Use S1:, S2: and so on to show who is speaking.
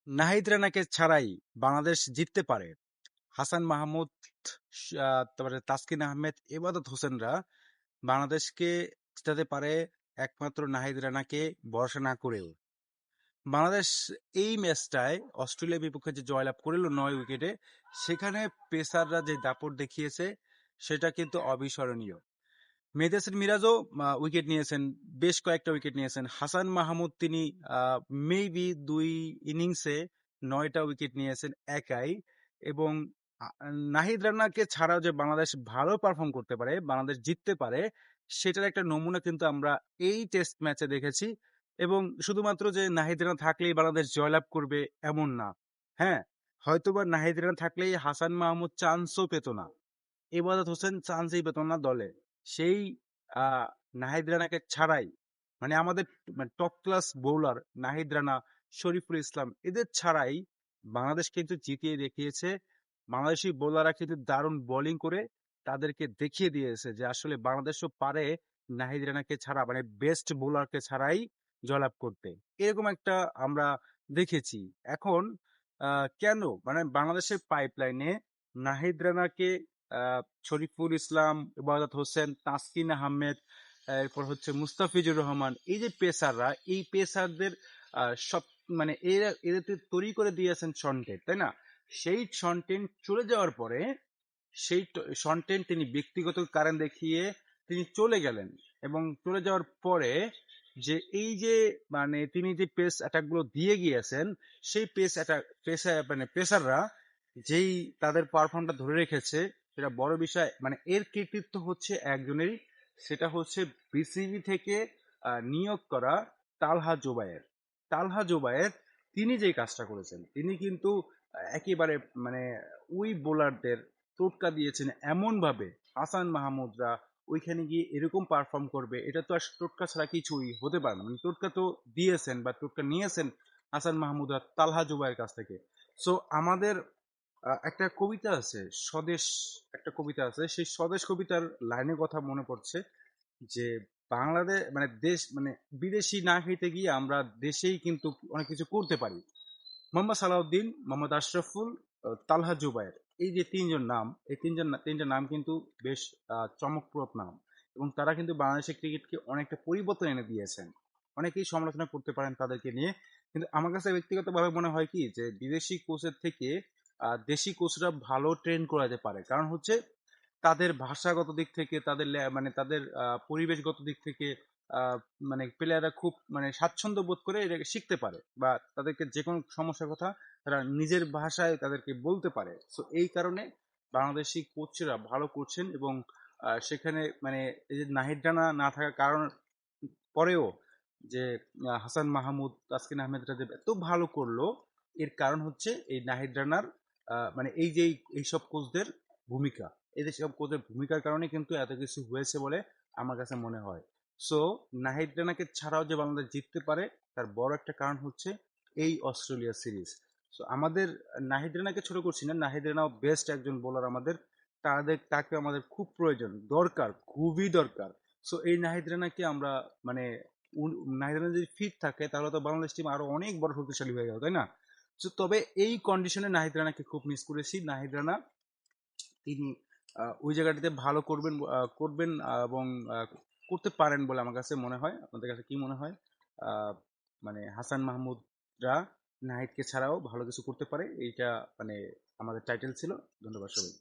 S1: নাহিদ রানাকে ছাড়াই বাংলাদেশ জিততে পারে। হাসান মাহমুদ, তারপরে তাসকিন আহমেদ, এবাদত হোসেনরা বাংলাদেশকে জিতাতে পারে একমাত্র নাহিদ রানাকে ভরসা না করেও। বাংলাদেশ এই ম্যাচটায় অস্ট্রেলিয়ার বিপক্ষে যে জয়লাভ করল 9 উইকেটে, সেখানে পেসাররা যে দাপট দেখিয়েছে সেটা কিন্তু অবিস্মরণীয়। মেহেদী হাসান মিরাজও উইকেট নিয়েছেন, বেশ কয়েকটা উইকেট নিয়েছেন। হাসান মাহমুদ তিনি মেবি 2 ইনিংসে 9টা উইকেট নিয়েছেন একাই। এবং নাহিদ রানাকে ছাড়াও যে বাংলাদেশ ভালো পারফর্ম করতে পারে, বাংলাদেশ জিততে পারে, সেটার একটা নমুনা কিন্তু আমরা এই টেস্ট ম্যাচে দেখেছি। এবং শুধুমাত্র যে নাহিদ রানা থাকলেই বাংলাদেশ জয়লাভ করবে এমন না। হ্যাঁ, হয়তোবা নাহিদ রানা থাকলেই হাসান মাহমুদ চান্সও পেত না, ইবাদত হোসেন চান্সই পেত না দলে। সেই আহ, নাহিদ রানাকে ছাড়াই, মানে আমাদের top class bowler Nahid Rana, Shariful Islam, এদের ছাড়াই বাংলাদেশ কিন্তু জিতিয়ে দেখিয়েছে। বাংলাদেশি বোলাররা কিন্তু দারুণ বোলিং করে তাদেরকে দেখিয়ে দিয়েছে যে আসলে বাংলাদেশও পারে নাহিদ রানাকে ছাড়া, মানে বেস্ট বোলারকে ছাড়াই জয়লাভ করতে। এরকম একটা আমরা দেখেছি। এখন কেন মানে বাংলাদেশের পাইপলাইনে নাহিদ রানাকে, শরীফুল ইসলাম, ইবাদত হোসেন, তাসকিন আহমেদ, এরপর হচ্ছে মুস্তাফিজুর রহমান, এই যে পেসাররা, এই পেসারদের সব মানে এরা এদের তৈরি করে দিয়েছেন সন্টেন, তাই না? সেই সন্টেন চলে যাওয়ার পরে সেই সন্টেন তিনি ব্যক্তিগত কারণ দেখিয়ে তিনি চলে গেলেন। এবং চলে যাওয়ার পরে যে এই যে মানে তিনি যে পেস অ্যাটাক গুলো দিয়ে গিয়েছেন, সেই পেস অ্যাটাক মানে পেসাররা যেই তাদের পারফর্মটা ধরে রেখেছে, সেটা বড় বিষয়। মানে এর কৃতিত্ব হচ্ছে একজনেরই, সেটা হচ্ছে বিসিবি থেকে নিয়োগ করা তালহা জোবায়ের। তালহা জোবায়ের তিনি যেই কাজটা করেছেন, তিনি কিন্তু একেবারে মানে ওই বোলারদের টোটকা দিয়েছেন এমন ভাবে, হাসান মাহমুদরা ওইখানে গিয়ে এরকম পারফর্ম করবে, এটা তো আর টোটকা ছাড়া কিছুই হতে পারে না। মানে টোটকা তো দিয়েছেন বা টোটকা নিয়েছেন হাসান মাহমুদরা তালহা জুবাইয়ের কাছ থেকে। সো আমাদের একটা কবিতা আছে, স্বদেশ, একটা কবিতা আছে, সেই স্বদেশ কবিতার লাইনের কথা মনে পড়ছে যে বাংলাদেশ মানে দেশ মানে বিদেশি না খেতে গিয়ে আমরা দেশেই কিন্তু অনেক কিছু করতে পারি। মোহাম্মদ সালাউদ্দিন, মোহাম্মদ আশরাফুল, তালহা জুবায়ের, এই যে তিনজন নাম, এই তিনটা নাম কিন্তু বেশ চমকপ্রদ নাম। এবং তারা কিন্তু বাংলাদেশের ক্রিকেটকে অনেকটা পরিবর্তন এনে দিয়েছেন। অনেকেই সমালোচনা করতে পারেন তাদেরকে নিয়ে, কিন্তু আমার কাছে ব্যক্তিগতভাবে মনে হয় কি যে বিদেশি কোচের থেকে দেশি কোচরা ভালো ট্রেন করাতে পারে। কারণ হচ্ছে তাদের ভাষাগত দিক থেকে, তাদের মানে তাদের পরিবেশগত দিক থেকে আহ, মানে প্লেয়াররা খুব মানে স্বাচ্ছন্দ্য বোধ করে এটাকে শিখতে পারে, বা তাদেরকে যে কোনো সমস্যার কথা তারা নিজের ভাষায় তাদেরকে বলতে পারে। সো এই কারণে বাংলাদেশি কোচরা ভালো করছেন। এবং সেখানে মানে এই যে নাহিদ রানা না থাকার কারণ পরেও যে হাসান মাহমুদ, তাসকিন আহমেদরা যে এত ভালো করলো, এর কারণ হচ্ছে এই নাহিদ রানার মানে এই যে এইসব কোচদের ভূমিকা, এই যে সব কোচের ভূমিকার কারণে কিন্তু এত কিছু হয়েছে বলে আমার কাছে মনে হয়। সো নাহিদ রানাকে ছাড়াও যে বাংলাদেশ জিততে পারে, তার বড় একটা কারণ হচ্ছে এই অস্ট্রেলিয়া সিরিজ। সো আমাদের নাহিদ রানাকে ছোট করছি না, নাহিদ রানাও বেস্ট একজন বোলার আমাদের। তাকে আমাদের খুব প্রয়োজন, দরকার, খুবই দরকার। সো এই নাহিদ রানাকে আমরা মানে নাহিদ রানা যদি ফিট থাকে তাহলে তো বাংলাদেশ টিম আরো অনেক বড় শক্তিশালী হয়ে গেল, তাই না? তো তবে এই কন্ডিশনে নাহিদ রানাকে খুব মিস করেছি। নাহিদ রানা তিনি ওই জায়গাটিতে ভালো করবেন, করবেন এবং করতে পারেন বলে আমার কাছে মনে হয়। আপনাদের কাছে কি মনে হয়? আহ, মানে হাসান মাহমুদরা নাহিদকে ছাড়াও ভালো কিছু করতে পারে, এইটা মানে আমাদের টাইটেল ছিল। ধন্যবাদ সবাই।